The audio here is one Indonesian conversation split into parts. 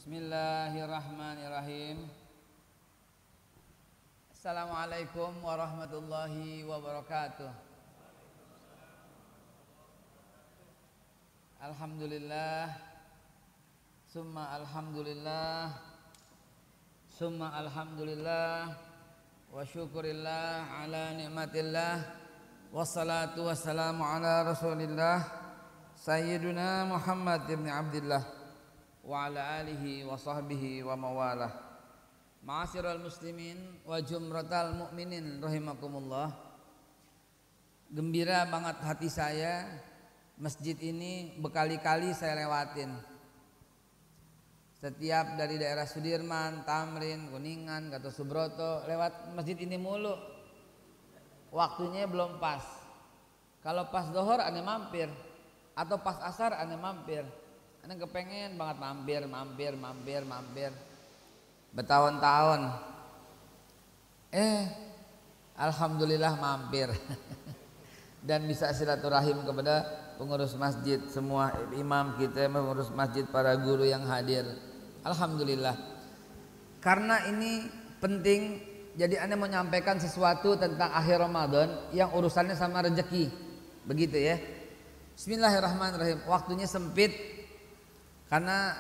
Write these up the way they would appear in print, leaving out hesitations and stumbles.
Bismillahirrahmanirrahim. Assalamualaikum warahmatullahi wabarakatuh. Alhamdulillah, summa alhamdulillah, summa alhamdulillah, wa syukurillah ala nikmatillah, wassalatu wassalamu ala rasulillah Sayyiduna Muhammad ibn Abdillah wa ala alihi wa sahbihi wa mawalah. Ma'asyiral muslimin wa jumratal mu'minin rahimakumullah. Gembira banget hati saya, masjid ini berkali-kali saya lewatin. Setiap dari daerah Sudirman, Tamrin, Kuningan, Gatot Subroto, lewat masjid ini mulu. Waktunya belum pas. Kalau pas zuhur ane mampir, atau pas asar ane mampir. Ane kepengen banget mampir. Bertahun-tahun. Alhamdulillah mampir. Dan bisa silaturahim kepada pengurus masjid, semua imam kita, pengurus masjid, para guru yang hadir. Alhamdulillah. Karena ini penting, jadi ane mau menyampaikan sesuatu tentang akhir Ramadan yang urusannya sama rezeki. Begitu ya. Bismillahirrahmanirrahim. Waktunya sempit. Karena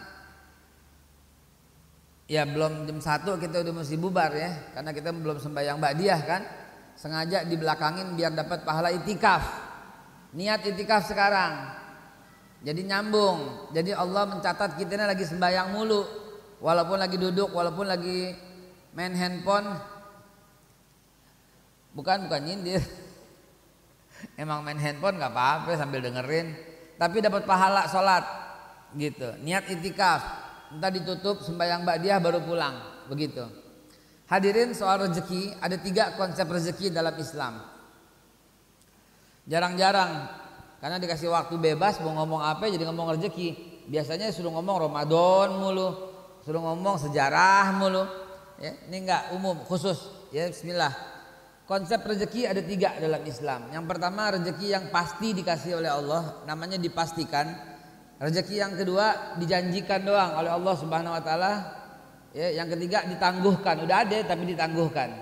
ya belum jam 1 kita udah mesti bubar ya. Karena kita belum sembahyang ba'diyah kan. Sengaja dibelakangin biar dapat pahala itikaf. Niat itikaf sekarang. Jadi nyambung. Jadi Allah mencatat kita ini lagi sembahyang mulu. Walaupun lagi duduk, walaupun lagi main handphone. Bukan nyindir. Emang main handphone gak apa-apa sambil dengerin. Tapi dapat pahala sholat gitu. Niat itikaf, entah ditutup sembahyang ba'diyah baru pulang, begitu. Hadirin, soal rezeki, ada 3 konsep rezeki dalam Islam. Jarang-jarang karena dikasih waktu bebas mau ngomong apa jadi ngomong rezeki. Biasanya suruh ngomong Ramadan mulu, suruh ngomong sejarah mulu ya. Ini enggak umum, khusus ya. Bismillah. Konsep rezeki ada 3 dalam Islam. Yang pertama, rezeki yang pasti dikasih oleh Allah, namanya dipastikan. Rezeki yang kedua dijanjikan doang oleh Allah Subhanahu wa taala. Ya, yang ketiga ditangguhkan. Udah ada tapi ditangguhkan.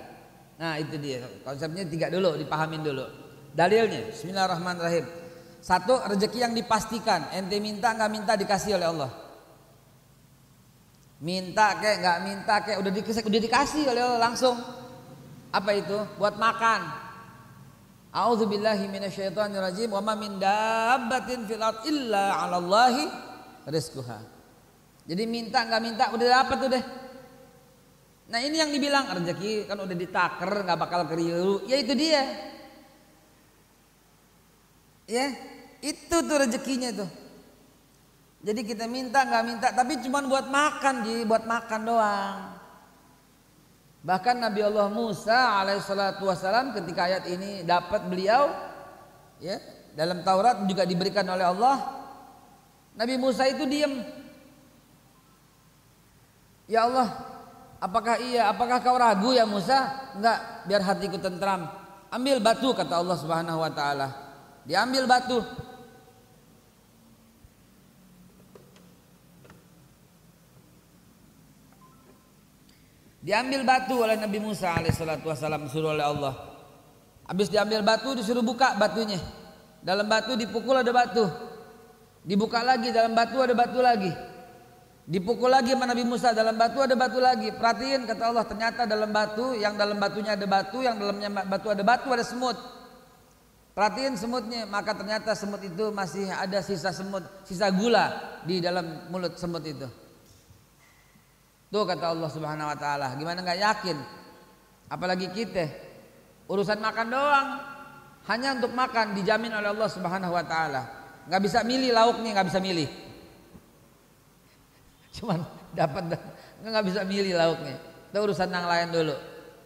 Nah, itu dia. Konsepnya 3 dulu, dipahamin dulu. Dalilnya, bismillahirrahmanirrahim. 1, rezeki yang dipastikan. Ente minta enggak minta dikasih oleh Allah. Minta kek enggak minta kek udah dikasih oleh Allah langsung. Apa itu? Buat makan. A'udzubillahi minasyaitonirrajim. Wa ma min dabbatin fil ard illa 'alallahi rizquha. Jadi minta enggak minta udah dapat tuh deh. Nah, ini yang dibilang rezeki kan udah ditaker enggak bakal keliru. Ya itu dia. Ya, itu tuh rezekinya tuh. Jadi kita minta enggak minta tapi cuma buat makan, buat makan doang. Bahkan Nabi Allah Musa alaihissalatu wassalam ketika ayat ini dapat beliau ya, dalam Taurat juga diberikan oleh Allah. Nabi Musa itu diam. Ya Allah, apakah kau ragu ya Musa? Enggak, biar hatiku tentram. Ambil batu, kata Allah Subhanahu wa taala. Diambil batu. Diambil batu oleh Nabi Musa alaihissalatu wassalam, disuruh oleh Allah. Habis diambil batu disuruh buka batunya. Dalam batu dipukul ada batu. Dibuka lagi dalam batu ada batu lagi. Dipukul lagi sama Nabi Musa dalam batu ada batu lagi. Perhatiin kata Allah, ternyata dalam batu, yang dalam batunya ada batu, yang dalamnya batu ada semut. Perhatiin semutnya, maka ternyata semut itu masih ada sisa semut, sisa gula di dalam mulut semut itu. Tuh kata Allah Subhanahu wa taala, gimana enggak yakin? Apalagi kita urusan makan doang. Hanya untuk makan dijamin oleh Allah Subhanahu wa taala. Enggak bisa milih lauknya, enggak bisa milih. Cuman dapat enggak bisa milih lauknya. Itu urusan yang lain dulu.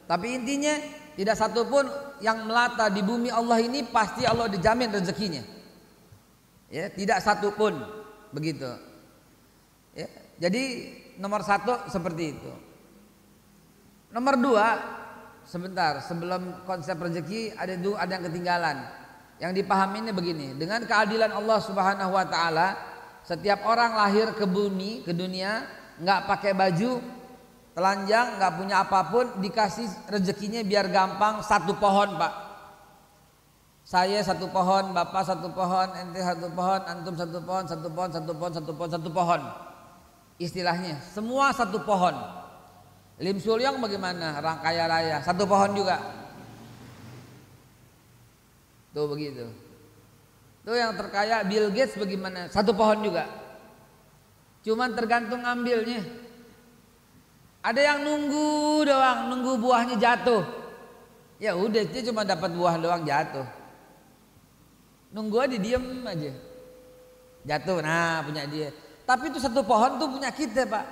Tapi intinya tidak satu pun yang melata di bumi Allah ini pasti Allah dijamin rezekinya. Ya, tidak satu pun begitu. Ya, jadi nomor 1 seperti itu. Nomor 2, sebentar sebelum konsep rezeki ada yang ketinggalan. Yang dipahami ini begini, dengan keadilan Allah Subhanahu wa taala, setiap orang lahir ke bumi, ke dunia nggak pakai baju, telanjang, nggak punya apapun, dikasih rezekinya biar gampang, satu pohon Pak. Saya satu pohon, bapak satu pohon, ente satu pohon, antum satu pohon, satu pohon, satu pohon, satu pohon, satu pohon. Istilahnya semua satu pohon. Lim Sulyong bagaimana? Orang kaya raya, satu pohon juga. Tuh begitu. Tuh yang terkaya Bill Gates bagaimana? Satu pohon juga. Cuman tergantung ngambilnya. Ada yang nunggu doang, nunggu buahnya jatuh. Ya udah, dia cuma dapat buah doang jatuh. Nunggu aja, diem aja. Jatuh, nah punya dia. Tapi itu satu pohon tuh punya kita Pak.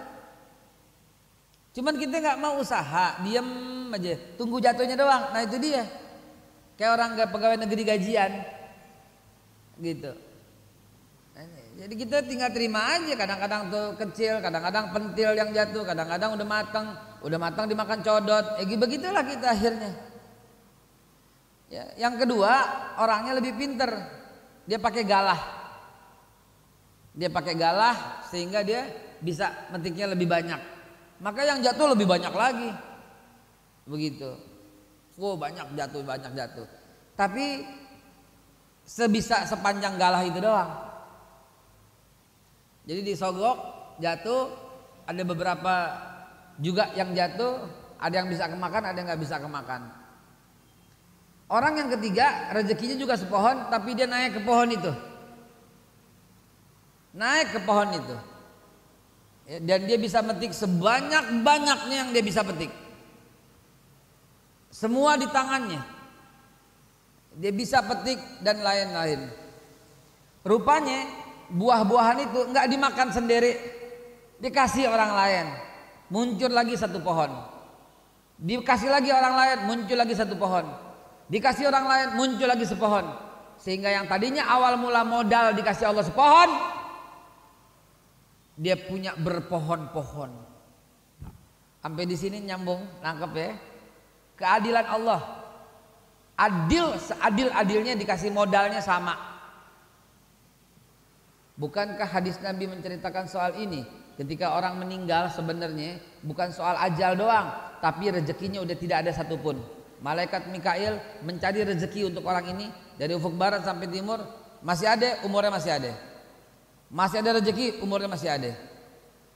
Cuman kita nggak mau usaha, diem aja, tunggu jatuhnya doang. Nah itu dia. Kayak orang pegawai negeri gajian, gitu. Jadi kita tinggal terima aja. Kadang-kadang tuh kecil, kadang-kadang pentil yang jatuh, kadang-kadang udah matang dimakan codot. Begitulah kita akhirnya. Ya, yang kedua, orangnya lebih pinter. Dia pakai galah. Dia pakai galah sehingga dia bisa metiknya lebih banyak. Maka yang jatuh lebih banyak lagi. Begitu. Banyak jatuh. Tapi sepanjang galah itu doang. Jadi disogok, jatuh, ada beberapa juga yang jatuh, ada yang bisa kemakan, ada yang nggak bisa kemakan. Orang yang ketiga rezekinya juga sepohon, tapi dia naik ke pohon itu, dan dia bisa metik sebanyak-banyaknya yang dia bisa petik. Semua di tangannya, dia bisa petik dan lain-lain. Rupanya buah-buahan itu nggak dimakan sendiri, dikasih orang lain, muncul lagi satu pohon. Dikasih lagi orang lain, muncul lagi satu pohon. Dikasih orang lain, muncul lagi sepohon. Sehingga yang tadinya awal mula modal dikasih Allah sepohon, dia punya berpohon-pohon. Sampai di sini nyambung, nangkep ya? Keadilan Allah, adil seadil-adilnya, dikasih modalnya sama. Bukankah hadis Nabi menceritakan soal ini? Ketika orang meninggal sebenarnya bukan soal ajal doang, tapi rezekinya udah tidak ada satupun. Malaikat Mikail mencari rezeki untuk orang ini dari ufuk barat sampai timur, masih ada, umurnya masih ada. Masih ada rezeki, umurnya masih ada.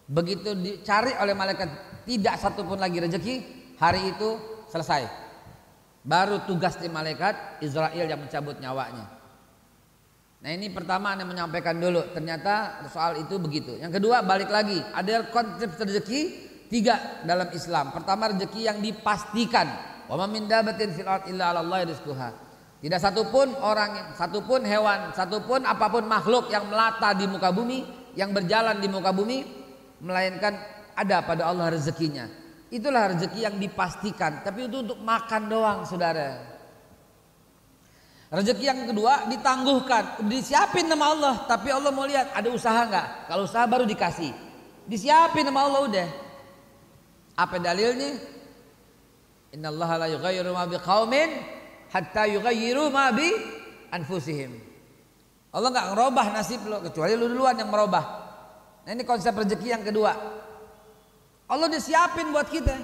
Begitu dicari oleh malaikat tidak satupun lagi rezeki, hari itu selesai. Baru tugas di malaikat Israel yang mencabut nyawanya. Nah ini pertama Anda menyampaikan dulu, ternyata soal itu begitu. Yang kedua, balik lagi, ada konsep rezeki tiga dalam Islam. Pertama, rezeki yang dipastikan. Wa ma min dabatin fil ardh illa 'ala Allahi rizquha. Tidak satupun orang, satupun hewan, satupun apapun makhluk yang melata di muka bumi, yang berjalan di muka bumi, melainkan ada pada Allah rezekinya. Itulah rezeki yang dipastikan. Tapi itu untuk makan doang, saudara. Rezeki yang kedua ditangguhkan, disiapin nama Allah, tapi Allah mau lihat ada usaha nggak? Kalau usaha baru dikasih, disiapin nama Allah udah. Apa dalilnya? Innallaha la yughayyiru ma biqaumin hatta yughayyiru ma bi anfusihim. Allah nggak ngerubah nasib lo kecuali lu duluan yang merubah. Nah ini konsep rezeki yang kedua. Allah udah siapin buat kita.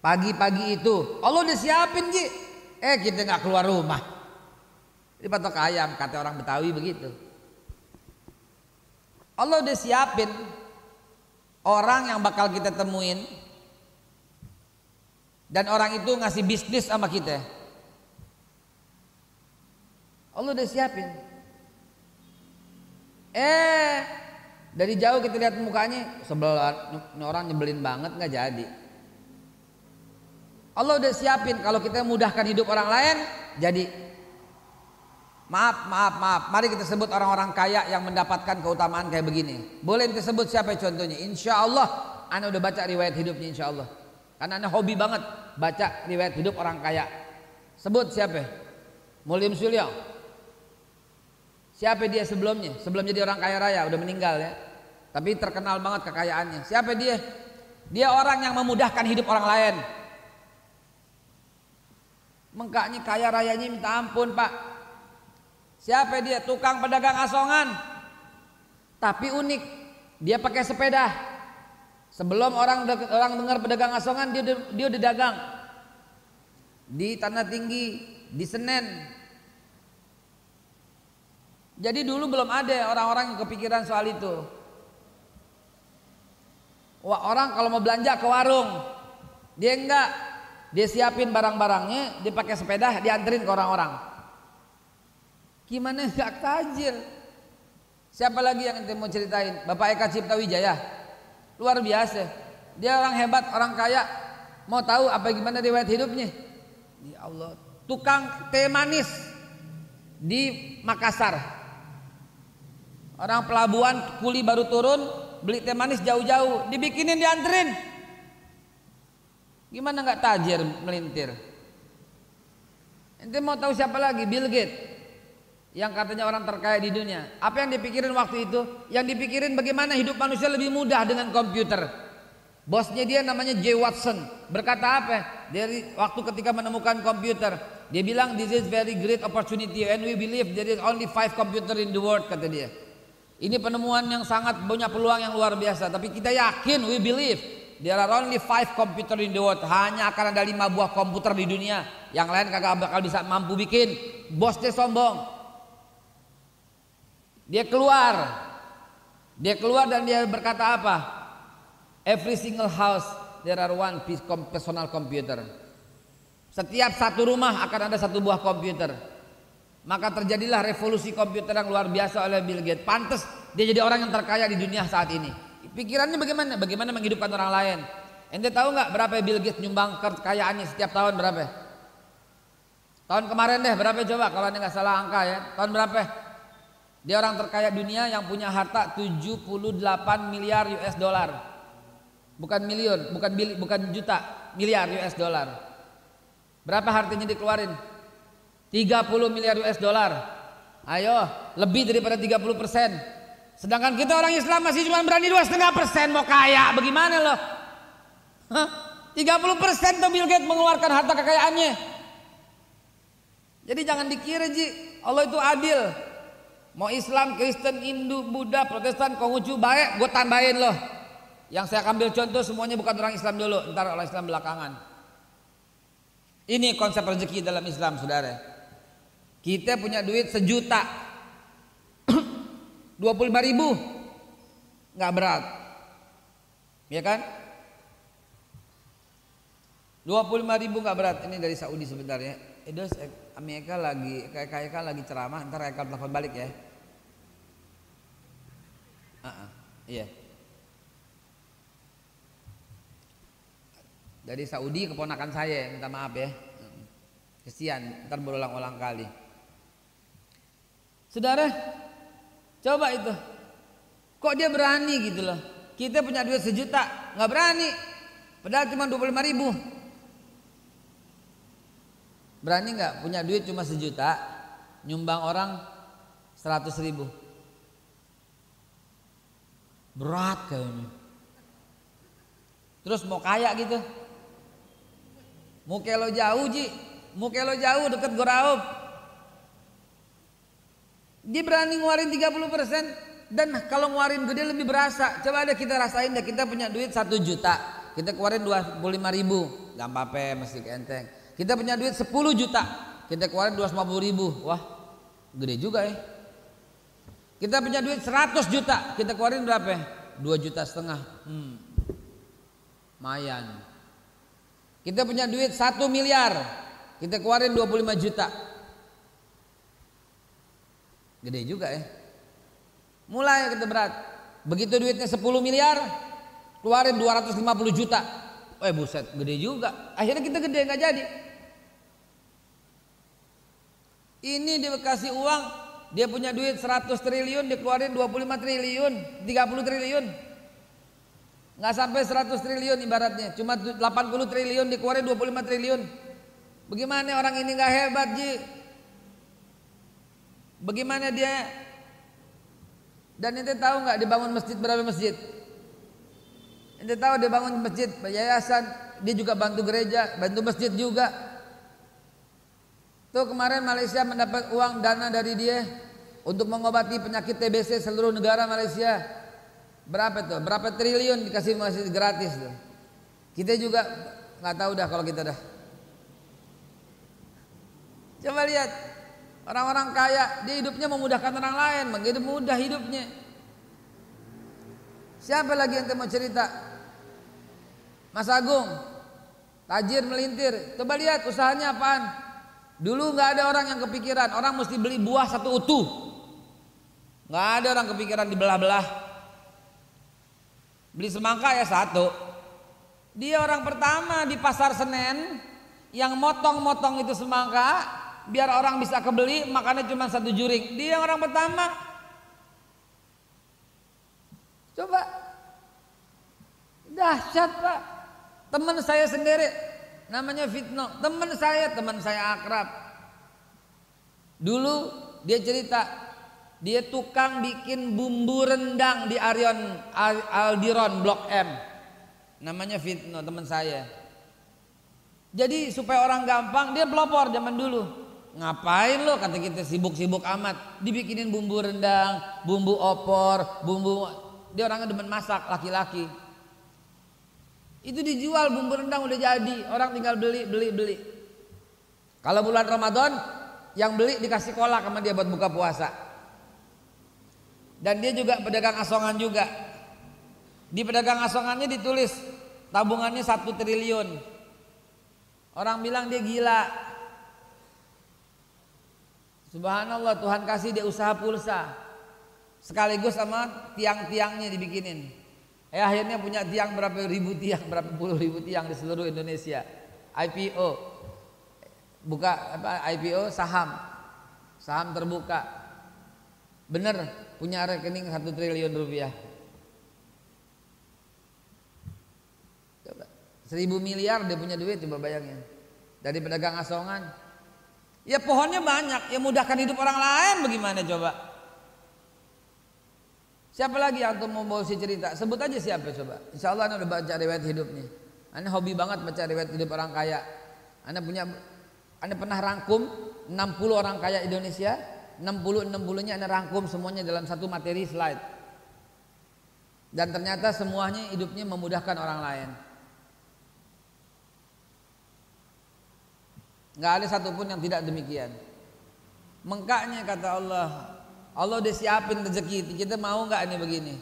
Pagi-pagi itu Allah udah siapin Ji. Kita nggak keluar rumah, di patok ayam kata orang Betawi begitu. Allah udah siapin orang yang bakal kita temuin, dan orang itu ngasih bisnis sama kita. Allah udah siapin. Dari jauh kita lihat mukanya sebelah, ini orang nyebelin banget, nggak jadi. Allah udah siapin kalau kita mudahkan hidup orang lain, jadi. Maaf. Mari kita sebut orang-orang kaya yang mendapatkan keutamaan kayak begini. Boleh kita sebut siapa contohnya? Insya Allah, Anda udah baca riwayat hidupnya insya Allah. Karena Anda hobi banget baca riwayat hidup orang kaya. Sebut siapa? Lim Sulyong. Siapa dia sebelumnya? Sebelum jadi orang kaya raya, udah meninggal ya. Tapi terkenal banget kekayaannya. Siapa dia? Dia orang yang memudahkan hidup orang lain. Mengkaknya kaya rayanya minta ampun Pak. Siapa dia? Tukang pedagang asongan. Tapi unik. Dia pakai sepeda. Sebelum orang dengar pedagang asongan, dia udah dagang di Tanah Tinggi, di Senen. Jadi dulu belum ada orang-orang yang kepikiran soal itu. Wah, orang kalau mau belanja ke warung, dia enggak, dia siapin barang-barangnya, dia pakai sepeda, dianterin ke orang-orang. Gimana enggak tajir? Siapa lagi yang ente mau ceritain? Bapak Eka Cipta Wijaya, luar biasa. Dia orang hebat, orang kaya. Mau tahu apa gimana riwayat hidupnya? Ya Allah, tukang teh manis di Makassar. Orang pelabuhan kuli baru turun, beli teh manis jauh-jauh, dibikinin, dianterin. Gimana nggak tajir melintir? Ente mau tahu siapa lagi? Bill Gates, yang katanya orang terkaya di dunia. Apa yang dipikirin waktu itu? Yang dipikirin bagaimana hidup manusia lebih mudah dengan komputer. Bosnya dia namanya Jay Watson. Berkata apa? Dari waktu ketika menemukan komputer, dia bilang this is very great opportunity and we believe there is only 5 computer in the world, kata dia. Ini penemuan yang sangat punya peluang yang luar biasa. Tapi kita yakin, we believe there are only 5 computer in the world. Hanya akan ada 5 buah komputer di dunia. Yang lain kagak bakal bisa mampu bikin. Bosnya sombong. Dia keluar dan dia berkata apa? Every single house there are one piece personal computer. Setiap satu rumah akan ada satu buah komputer. Maka terjadilah revolusi komputer yang luar biasa oleh Bill Gates. Pantes dia jadi orang yang terkaya di dunia saat ini. Pikirannya bagaimana? Bagaimana menghidupkan orang lain. Ente tahu nggak berapa Bill Gates nyumbang kekayaannya setiap tahun berapa? Tahun kemarin deh berapa coba kalau ente nggak salah angka ya. Tahun berapa? Dia orang terkaya dunia yang punya harta 78 miliar US dollar. Bukan miliun, bukan juta, miliar US dollar. Berapa hartanya dikeluarin? 30 miliar US dollar. Ayo, lebih daripada 30%. Sedangkan kita orang Islam masih cuma berani 2,5% mau kaya. Bagaimana loh? 30% tuh Bill Gates mengeluarkan harta kekayaannya. Jadi jangan dikira Ji, Allah itu adil. Mau Islam, Kristen, Hindu, Buddha, Protestan, Konghucu baik, gue tambahin loh. Yang saya ambil contoh semuanya bukan orang Islam dulu, ntar orang Islam belakangan. Ini konsep rezeki dalam Islam, saudara. Kita punya duit 1 juta 25.000, nggak berat, ya kan? 25.000 nggak berat. Ini dari Saudi sebentar ya. Edos Amerika lagi ceramah, ntar Eka telepon balik ya. Iya. Dari Saudi keponakan saya, minta maaf ya. Kesian, ntar berulang-ulang kali. Saudara, coba itu. Kok dia berani gitu loh. Kita punya duit 1 juta, nggak berani. Padahal cuma 25.000. Berani nggak punya duit cuma 1 juta, nyumbang orang 100.000? Berat kayaknya. Terus mau kaya gitu? Muke lo jauh Ji, muke lo jauh deket Goraub. Dia berani ngeluarin 30%. Dan kalau ngeluarin gede lebih berasa. Coba ada kita rasain deh, kita punya duit 1 juta, kita keluarin 25.000, gak apa-apa masih enteng. Kita punya duit 10 juta, kita keluarin 250.000. Wah gede juga ya. Kita punya duit 100 juta, kita keluarin berapa? 2,5 juta. Lumayan. Kita punya duit 1 miliar, kita keluarin 25 juta. Gede juga ya. Mulai kita berat. Begitu duitnya 10 miliar, keluarin 250 juta. Buset, gede juga. Akhirnya kita gede, nggak jadi. Ini dia kasih uang, dia punya duit 100 triliun, dikeluarin 25 triliun, 30 triliun. Nggak sampai 100 triliun ibaratnya, cuma 80 triliun dikeluarin 25 triliun. Bagaimana orang ini nggak hebat Ji? Bagaimana dia? Dan ente tahu nggak dibangun masjid berapa masjid? Ente tahu dia bangun masjid, yayasan, dia juga bantu gereja, bantu masjid juga. Tuh kemarin Malaysia mendapat uang dana dari dia untuk mengobati penyakit TBC seluruh negara Malaysia. Berapa tuh? Berapa triliun dikasih masjid gratis tuh. Kita juga nggak tahu dah kalau kita dah. Coba lihat orang-orang kaya, dia hidupnya memudahkan orang lain, begitu mudah hidupnya. Siapa lagi yang mau cerita? Mas Agung, tajir melintir. Coba lihat usahanya apaan. Dulu nggak ada orang yang kepikiran orang mesti beli buah satu utuh. Nggak ada orang kepikiran dibelah-belah. Beli semangka ya satu. Dia orang pertama di pasar Senen yang motong-motong itu semangka biar orang bisa kebeli, makannya cuma satu juring. Dia orang pertama. Coba, dahsyat Pak. Teman saya sendiri, namanya Fitno. Teman saya akrab. Dulu dia cerita, dia tukang bikin bumbu rendang di Aldiron Blok M. Namanya Fitno, teman saya. Jadi supaya orang gampang, dia pelopor zaman dulu. Ngapain lo, kata kita, sibuk-sibuk amat. Dibikinin bumbu rendang, bumbu opor, dia orangnya demen masak, laki-laki. Itu dijual bumbu rendang udah jadi, orang tinggal beli. Kalau bulan Ramadan, yang beli dikasih kolak sama dia buat buka puasa. Dan dia juga pedagang asongan juga. Di pedagang asongannya ditulis tabungannya 1 triliun. Orang bilang dia gila. Subhanallah, Tuhan kasih dia usaha pulsa. Sekaligus sama tiang-tiangnya dibikinin. Akhirnya punya tiang berapa ribu tiang, berapa puluh ribu tiang di seluruh Indonesia. IPO, IPO saham terbuka. Bener, punya rekening 1 triliun rupiah. Coba 1000 miliar dia punya duit, coba bayangin. Dari pedagang asongan. Ya pohonnya banyak, ya mudahkan hidup orang lain bagaimana coba. Siapa lagi yang mau bawa si cerita? Sebut aja siapa coba. Insya Allah Anda udah baca riwayat hidupnya. Anda hobi banget baca riwayat hidup orang kaya. Anda pernah rangkum 60 orang kaya Indonesia. 60-nya Anda rangkum semuanya dalam satu materi slide. Dan ternyata semuanya hidupnya memudahkan orang lain. Nggak ada satupun yang tidak demikian. Mengkaknya kata Allah udah siapin rezeki, kita mau nggak nih begini?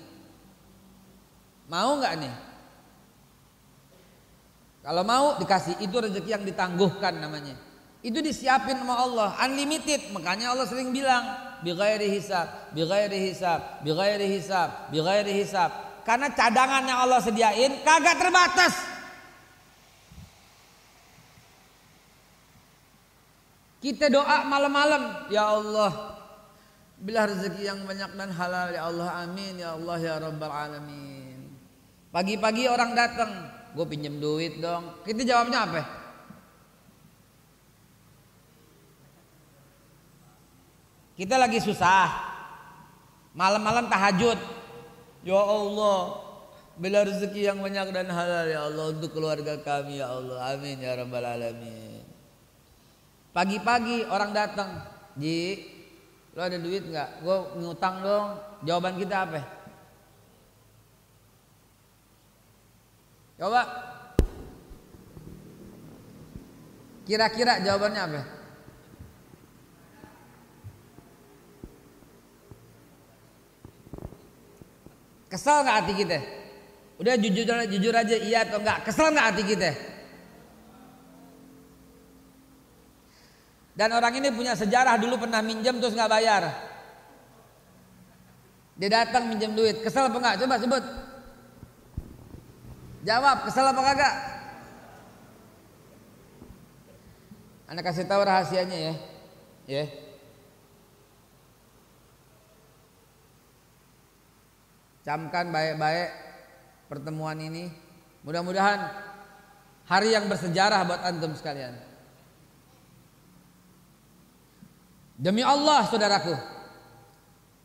Mau nggak nih? Kalau mau dikasih, itu rezeki yang ditangguhkan namanya. Itu disiapin sama Allah, unlimited. Makanya Allah sering bilang bighairi hisab, bighairi hisab, bighairi hisab, bighairi hisab. Karena cadangan yang Allah sediain kagak terbatas. Kita doa malam-malam, ya Allah, bila rezeki yang banyak dan halal ya Allah, amin ya Allah ya Rabbal Alamin. Pagi-pagi orang datang, gue pinjam duit dong. Kita jawabnya apa? Kita lagi susah, malam-malam tahajud. Ya Allah, bila rezeki yang banyak dan halal ya Allah untuk keluarga kami ya Allah, amin ya Rabbal Alamin. Pagi-pagi orang datang, Ji, lo ada duit nggak? Gue ngutang dong. Jawaban kita apa? Coba. Kira-kira jawabannya apa? Kesel nggak hati kita? Udah jujur aja, iya atau enggak? Kesel nggak hati kita? Dan orang ini punya sejarah, dulu pernah minjem terus nggak bayar. Dia datang minjem duit, kesel apa enggak? Coba sebut. Jawab, kesel apa kagak? Anda kasih tahu rahasianya ya. Ya. Camkan baik-baik pertemuan ini. Mudah-mudahan hari yang bersejarah buat antum sekalian. Demi Allah saudaraku,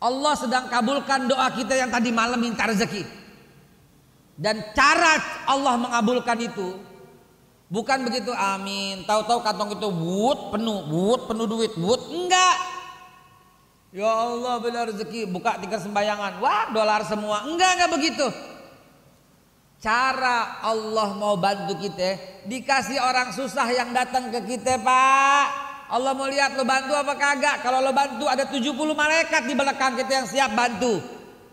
Allah sedang kabulkan doa kita yang tadi malam minta rezeki. Dan cara Allah mengabulkan itu bukan begitu amin, tahu-tahu kantong itu penuh duit, enggak. Ya Allah beli rezeki, buka tikar sembayangan, wah dolar semua. Enggak begitu. Cara Allah mau bantu kita, dikasih orang susah yang datang ke kita, Pak. Allah mau lihat lo bantu apa kagak. Kalau lo bantu ada 70 malaikat di belakang kita yang siap bantu.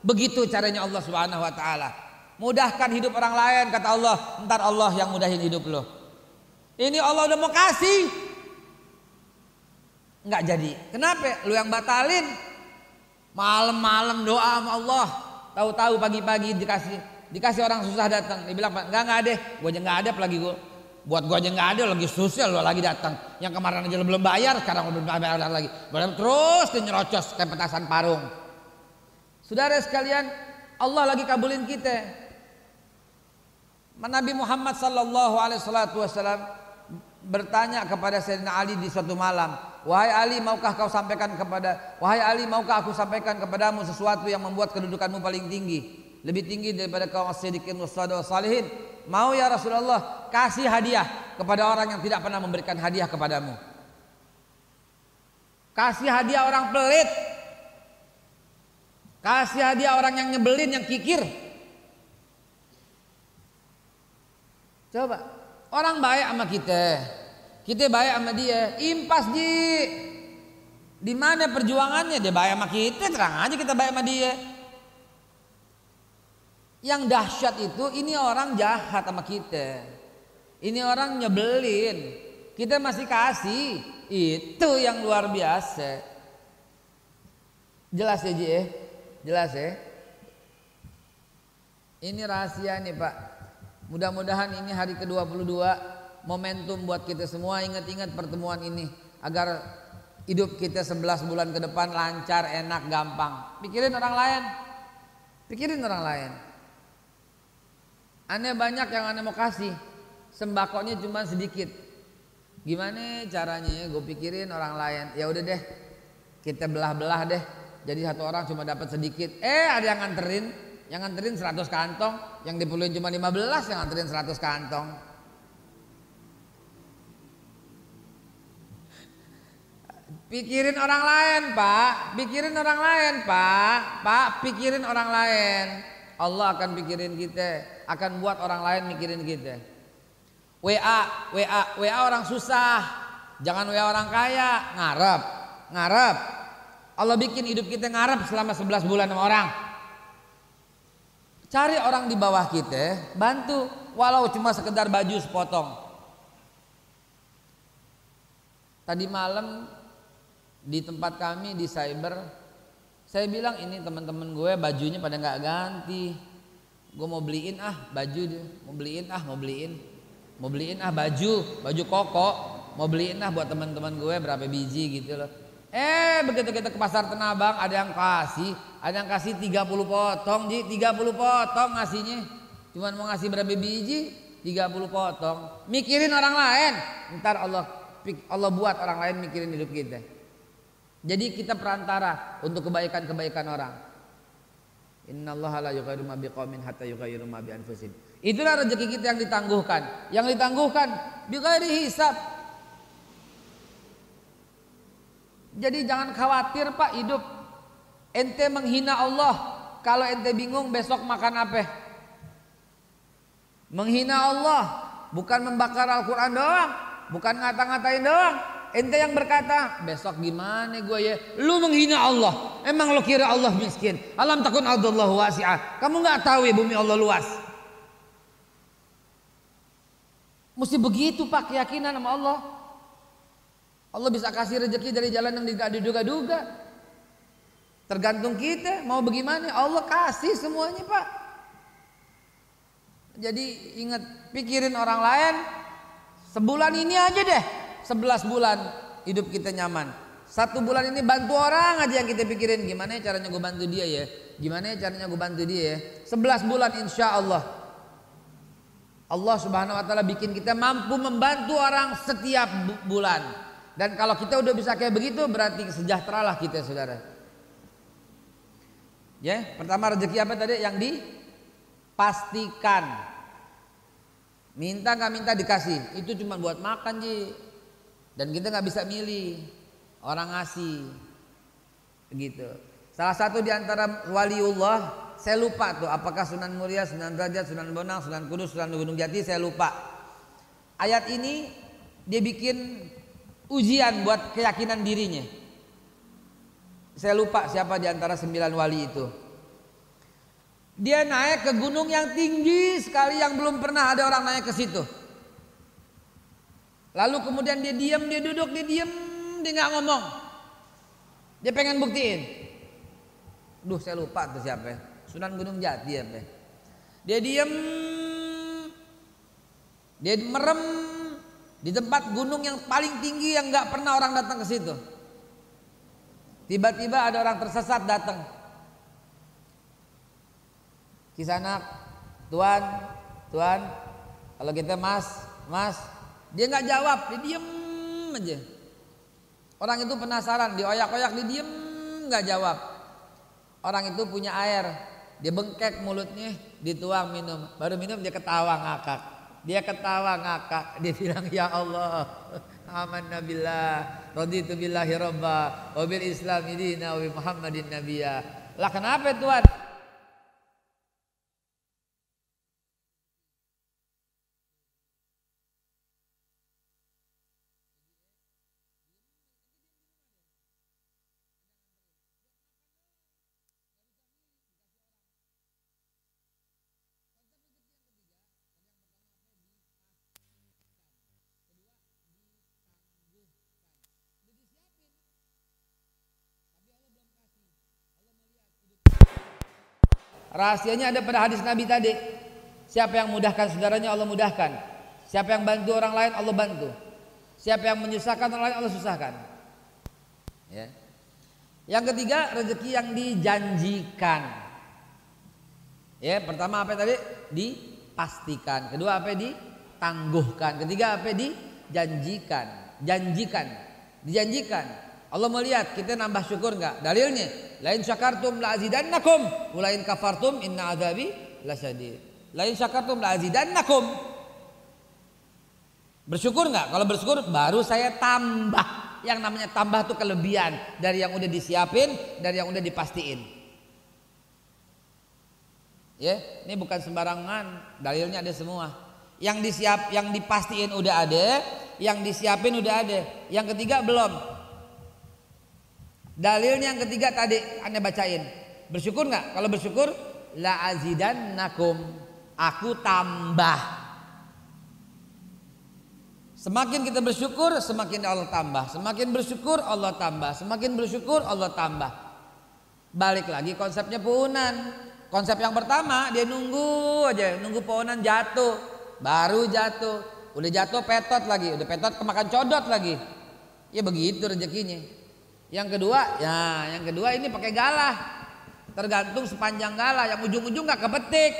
Begitu caranya Allah Subhanahu wa taala. Mudahkan hidup orang lain, kata Allah, ntar Allah yang mudahin hidup lo. Ini Allah udah mau kasih, nggak jadi. Kenapa? Lu yang batalin. Malam-malam doa sama Allah, tahu-tahu pagi-pagi dikasih orang susah datang. Dia bilang, enggak ada, gue aja nggak ada, apalagi gue. Buat gue aja nggak ada, lagi sosial lo lagi datang. Yang kemarin aja lo belum bayar, sekarang lo belum bayar lagi. Terus dia nyerocos kayak petasan parung. Saudara sekalian, Allah lagi kabulin kita. Nabi Muhammad sallallahu alaihi wasallam bertanya kepada Sayyidina Ali di suatu malam, wahai Ali, maukah aku sampaikan kepadamu sesuatu yang membuat kedudukanmu paling tinggi, lebih tinggi daripada kaum as-siddiqin was-salihin? Mau ya Rasulullah, kasih hadiah kepada orang yang tidak pernah memberikan hadiah kepadamu. Kasih hadiah orang pelit, kasih hadiah orang yang nyebelin, yang kikir. Coba, orang baik sama kita baik sama dia, impas ji. Di mana perjuangannya? Dia baik sama kita, terang aja kita baik sama dia. Yang dahsyat itu, ini orang jahat sama kita, ini orang nyebelin, kita masih kasih. Itu yang luar biasa. Jelas ya Ji? Jelas ya? Ini rahasia nih Pak. Mudah-mudahan ini hari ke-22 momentum buat kita semua, ingat-ingat pertemuan ini agar hidup kita 11 bulan ke depan lancar, enak, gampang. Pikirin orang lain. Aneh banyak yang aneh mau kasih, sembakonya cuma sedikit. Gimana caranya ya? Gue pikirin orang lain. Ya udah deh, kita belah-belah deh. Jadi satu orang cuma dapat sedikit. Ada yang nganterin 100 kantong, yang diperluin cuma 15, yang nganterin 100 kantong. Pikirin orang lain, Pak. Pikirin orang lain, Pak. Pikirin orang lain. Allah akan pikirin kita, akan buat orang lain mikirin kita. WA orang susah. Jangan WA orang kaya, ngarep. Allah bikin hidup kita ngarep selama 11 bulan sama orang. Cari orang di bawah kita, bantu, walau cuma sekedar baju sepotong. Tadi malam di tempat kami di cyber, saya bilang ini teman-teman gue bajunya pada nggak ganti. Gue mau beliin baju, mau beliin baju koko, mau beliin buat teman-teman gue berapa biji gitu loh. Begitu kita ke pasar Tanah Abang, ada yang kasih 30 potong, Ji, 30 potong ngasihnya. Cuman mau ngasih berapa biji? 30 potong. Mikirin orang lain, ntar Allah buat orang lain mikirin hidup kita. Jadi kita perantara untuk kebaikan-kebaikan orang. Innallaha la yughayyiru ma biqaumin hatta yughayyiru ma bi anfusihim. Itulah rezeki kita yang ditangguhkan. Yang ditangguhkan bighairi hisab. Jadi jangan khawatir Pak hidup. Ente menghina Allah, kalau ente bingung besok makan apa? Menghina Allah bukan membakar Al-Quran doang, bukan ngata-ngatain doang. Ente yang berkata, besok gimana gue ya? Lu menghina Allah. Emang lu kira Allah miskin? Alam takun ardullahu wasi'ah. Kamu gak tahu ya bumi Allah luas? Mesti begitu Pak keyakinan sama Allah. Allah bisa kasih rezeki dari jalan yang tidak diduga-duga. Tergantung kita mau bagaimana. Allah kasih semuanya Pak. Jadi ingat, pikirin orang lain. Sebulan ini aja deh, 11 bulan hidup kita nyaman. 1 bulan ini bantu orang aja yang kita pikirin. Gimana caranya gue bantu dia ya? Gimana caranya gue bantu dia ya? 11 bulan insya Allah Allah subhanahu wa ta'ala bikin kita mampu membantu orang setiap bulan. Dan kalau kita udah bisa kayak begitu, berarti sejahteralah kita saudara. Ya, pertama rezeki apa tadi? Yang dipastikan. Minta nggak minta dikasih. Itu cuma buat makan Ji. Dan kita nggak bisa milih orang ngasih. Begitu. Salah satu di antara waliullah, saya lupa tuh apakah Sunan Muria, Sunan Derajat, Sunan Bonang, Sunan Kudus, Sunan Gunung Jati, saya lupa. Ayat ini dia bikin ujian buat keyakinan dirinya. Saya lupa siapa di antara 9 wali itu. Dia naik ke gunung yang tinggi sekali yang belum pernah ada orang naik ke situ. Lalu kemudian dia diam, dia duduk, dia diam, dia nggak ngomong. Dia pengen buktiin. Duh, saya lupa tuh siapa. Sunan Gunung Jati ya. Dia diam, dia merem di tempat gunung yang paling tinggi yang nggak pernah orang datang ke situ. Tiba-tiba ada orang tersesat datang. Kisanak, tuan, kalau kita mas, dia nggak jawab, dia diem aja. Orang itu penasaran, dioyak-oyak, dia diem nggak jawab. Orang itu punya air, dia bengkek mulutnya, dituang minum, baru minum dia ketawa ngakak. Dia bilang ya Allah, amanna billah, raditu billahi robba, wa bil islami dina, wa bi Muhammadin nabiyya. Lah kenapa tuan? Rahasianya ada pada hadis Nabi tadi. Siapa yang mudahkan saudaranya Allah mudahkan. Siapa yang bantu orang lain Allah bantu. Siapa yang menyusahkan orang lain Allah susahkan. Ya. Yang ketiga, rezeki yang dijanjikan. Ya, pertama apa tadi? Dipastikan. Kedua apa? Ditangguhkan. Ketiga apa? Dijanjikan. Dijanjikan. Allah melihat kita nambah syukur enggak? Dalilnya, lain syakartum la azidannakum, walain kafartum inna adzabi lasyadid. Lain syakartum la azidannakum. Bersyukur enggak? Kalau bersyukur baru saya tambah. Yang namanya tambah itu kelebihan dari yang udah disiapin, dari yang udah dipastiin. Ya, ini bukan sembarangan, dalilnya ada semua. Yang dipastiin udah ada, yang disiapin udah ada. Yang ketiga belum. Dalilnya yang ketiga tadi Anda bacain. Bersyukur nggak? Kalau bersyukur, la azidannakum, aku tambah. Semakin kita bersyukur, semakin Allah tambah. Semakin bersyukur Allah tambah. Semakin bersyukur Allah tambah. Balik lagi konsepnya pohonan. Konsep yang pertama dia nunggu aja, nunggu pohonan jatuh, baru jatuh. Udah jatuh petot lagi, udah petot kemakan codot lagi. Ya begitu rezekinya. Yang kedua ini pakai galah. Tergantung sepanjang galah, yang ujung-ujung nggak kepetik.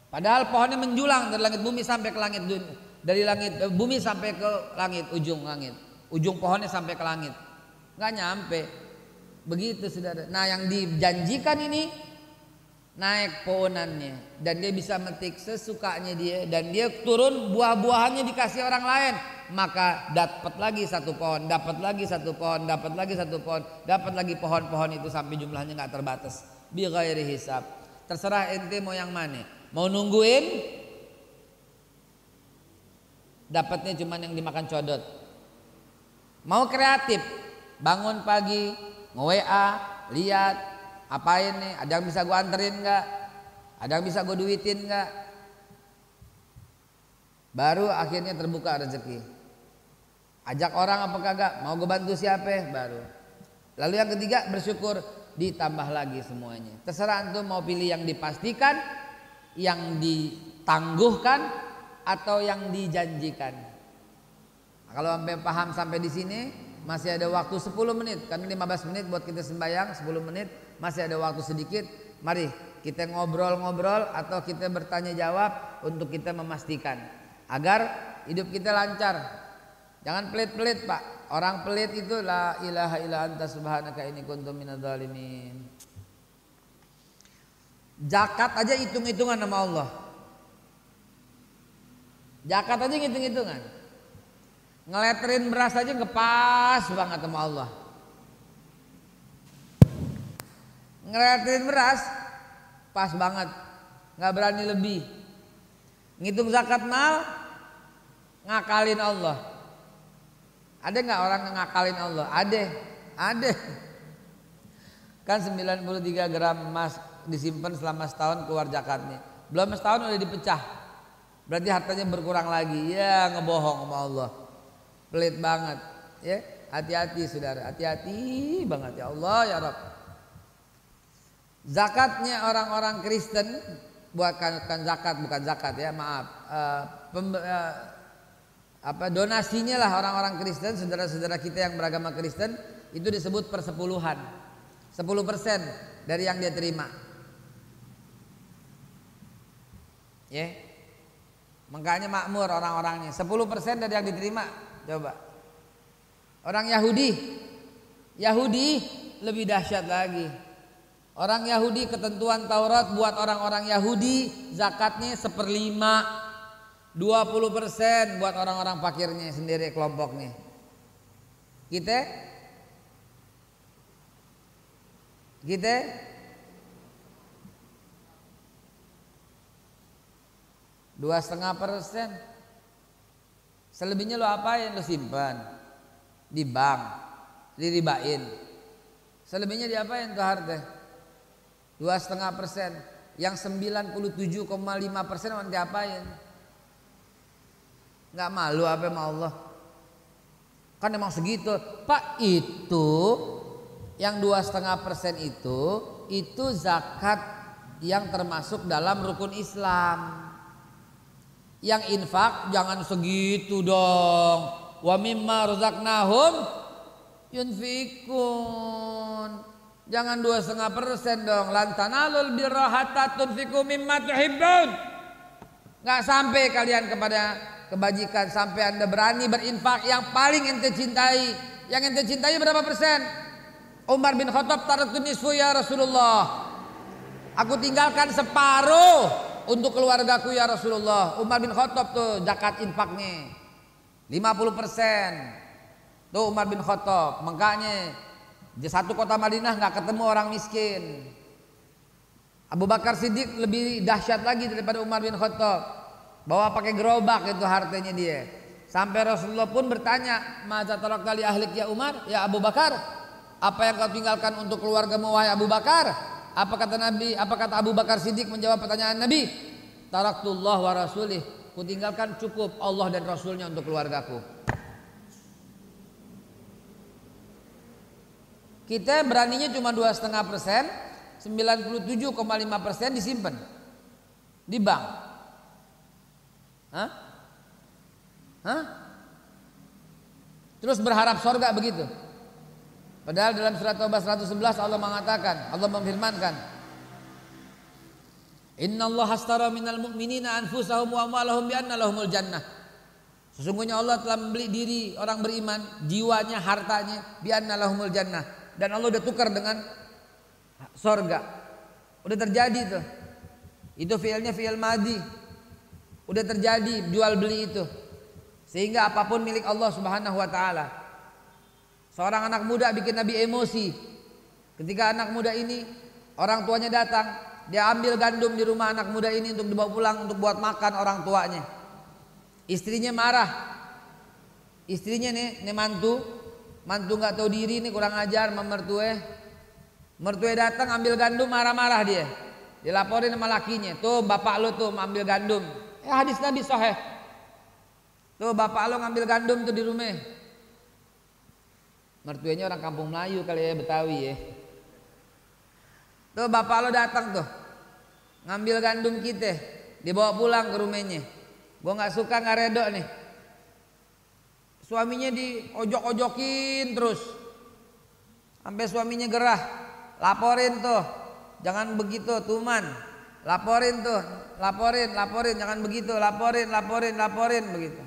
Padahal pohonnya menjulang dari langit bumi sampai ke langit dunia. Dari langit bumi sampai ke langit, ujung pohonnya sampai ke langit, nggak nyampe. Begitu saudara. Nah yang dijanjikan ini naik pohonannya dan dia bisa metik sesukanya dia, dan dia turun buah-buahannya dikasih orang lain, maka dapat lagi satu pohon, dapat lagi satu pohon, dapat lagi satu pohon, dapat lagi pohon-pohon itu sampai jumlahnya nggak terbatas. Bi ghairi hisab. Terserah ente mau yang mana. Mau nungguin, dapatnya cuma yang dimakan codot. Mau kreatif, bangun pagi, nge-WA, lihat apain nih, ada yang bisa gue anterin nggak, ada yang bisa gue duitin nggak, baru akhirnya terbuka rezeki. Ajak orang apa kagak, mau gue bantu siapa, baru. Lalu yang ketiga bersyukur, ditambah lagi semuanya. Terserah antum mau pilih yang dipastikan, yang ditangguhkan, atau yang dijanjikan. Nah, kalau sampai paham sampai di sini, masih ada waktu 10 menit, karena 15 menit buat kita sembahyang, 10 menit masih ada waktu sedikit. Mari kita ngobrol-ngobrol atau kita bertanya jawab untuk kita memastikan agar hidup kita lancar. Jangan pelit-pelit Pak. Orang pelit itu la ilaha illa anta subhanaka inni kuntu minadz zalimin. Zakat aja hitung-hitungan sama Allah. Zakat aja hitung-hitungan. Ngeleterin beras aja ngepas banget sama Allah. Ngeliatin beras pas banget, nggak berani lebih. Ngitung zakat mal, ngakalin Allah. Ada nggak orang yang ngakalin Allah? Ada. Kan 93 gram emas disimpan selama setahun keluar zakatnya. Belum setahun udah dipecah. Berarti hartanya berkurang lagi. Ya ngebohong sama Allah. Pelit banget. Ya, hati-hati saudara, hati-hati banget ya Allah ya Rabb. Zakatnya orang-orang Kristen bukan zakat ya, maaf. Donasinya lah orang-orang Kristen, saudara-saudara kita yang beragama Kristen itu disebut persepuluhan. 10% dari yang dia terima. Ya. Makanya makmur orang-orangnya. 10% dari yang diterima. Coba. Orang Yahudi lebih dahsyat lagi. Orang Yahudi ketentuan Taurat buat orang-orang Yahudi zakatnya 1/5. 20% buat orang-orang fakirnya sendiri kelompoknya. Kita 2,5%. Selebihnya lo apain? Lo simpan di bank, diribain. Selebihnya diapain tuh harta? 2,5%. Yang 97,5% nanti apain? Nggak malu apa sama Allah? Kan emang segitu. Pak, itu yang 2,5% itu zakat yang termasuk dalam rukun Islam. Yang infak jangan segitu dong. Wa mimma razaqnahum yunfikun. Jangan 2,5% dong. Lan tanalul birra hatta tunfiku mimma tuhibbun. Nggak sampai kalian kepada kebajikan sampai Anda berani berinfak yang paling ente cintai. Yang ente cintai berapa persen? Umar bin Khattab, taraktu nisfu ya Rasulullah. Aku tinggalkan separuh untuk keluargaku ya Rasulullah. Umar bin Khattab tuh zakat infaknya 50%. Tuh Umar bin Khattab. Makanya di satu kota Madinah nggak ketemu orang miskin. Abu Bakar Siddiq lebih dahsyat lagi daripada Umar bin Khattab. Bawa pakai gerobak itu hartanya dia. Sampai Rasulullah pun bertanya, "Madza tarakta li ahlik ya Umar?" Ya Abu Bakar, apa yang kau tinggalkan untuk keluargamu wahai Abu Bakar? Apa kata Nabi? Apa kata Abu Bakar Siddiq menjawab pertanyaan Nabi? Taraktullah wa rasulih. Ku tinggalkan cukup Allah dan Rasulnya untuk keluargaku. Kita beraninya cuma 2,5%, 97,5% disimpan di bank. Hah? Terus berharap sorga begitu. Padahal dalam surat Taubah 111 Allah mengatakan, Allah memfirmankan, Innallaha ashtara minal mu'minina anfusahum wa amwalahum bi anna lahumul jannah. Sesungguhnya Allah telah membeli diri orang beriman, jiwanya, hartanya bi anna lahumul jannah, dan Allah udah tukar dengan sorga. Udah terjadi tuh. Itu fiilnya fiil madi. Udah terjadi jual beli itu. Sehingga apapun milik Allah Subhanahu wa taala. Seorang anak muda bikin Nabi emosi. Ketika anak muda ini orang tuanya datang, dia ambil gandum di rumah anak muda ini untuk dibawa pulang untuk buat makan orang tuanya. Istrinya marah. Istrinya nih mantu nggak tahu diri nih, kurang ajar sama mertue. Mertue datang ambil gandum, marah-marah dia. Dilaporin sama lakinya, tuh bapak lu tuh ambil gandum. Hadis Nabi sahih. Tuh bapak lo ngambil gandum tuh di rumah. Mertuanya orang kampung Melayu kali ya, Betawi ya. Tuh bapak lo datang tuh ngambil gandum kita, dibawa pulang ke rumahnya. Gua nggak suka, nggak redok nih. Suaminya diojok-ojokin terus sampai suaminya gerah. Laporin tuh, jangan begitu tuman. Laporin tuh, laporin, jangan begitu, laporin begitu.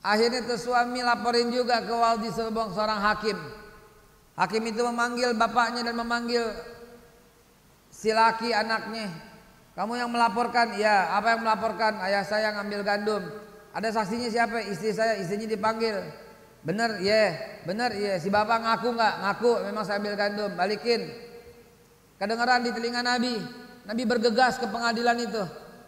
Akhirnya tuh suami laporin juga ke wali seorang hakim. Hakim itu memanggil bapaknya dan memanggil si laki anaknya. Kamu yang melaporkan? Ya, apa yang melaporkan? Ayah saya ngambil gandum. Ada saksinya siapa? Istri saya. Istrinya dipanggil. Bener ya, si bapak ngaku nggak? Ngaku, memang saya ambil gandum, balikin. Kedengaran di telinga Nabi, Nabi bergegas ke pengadilan itu.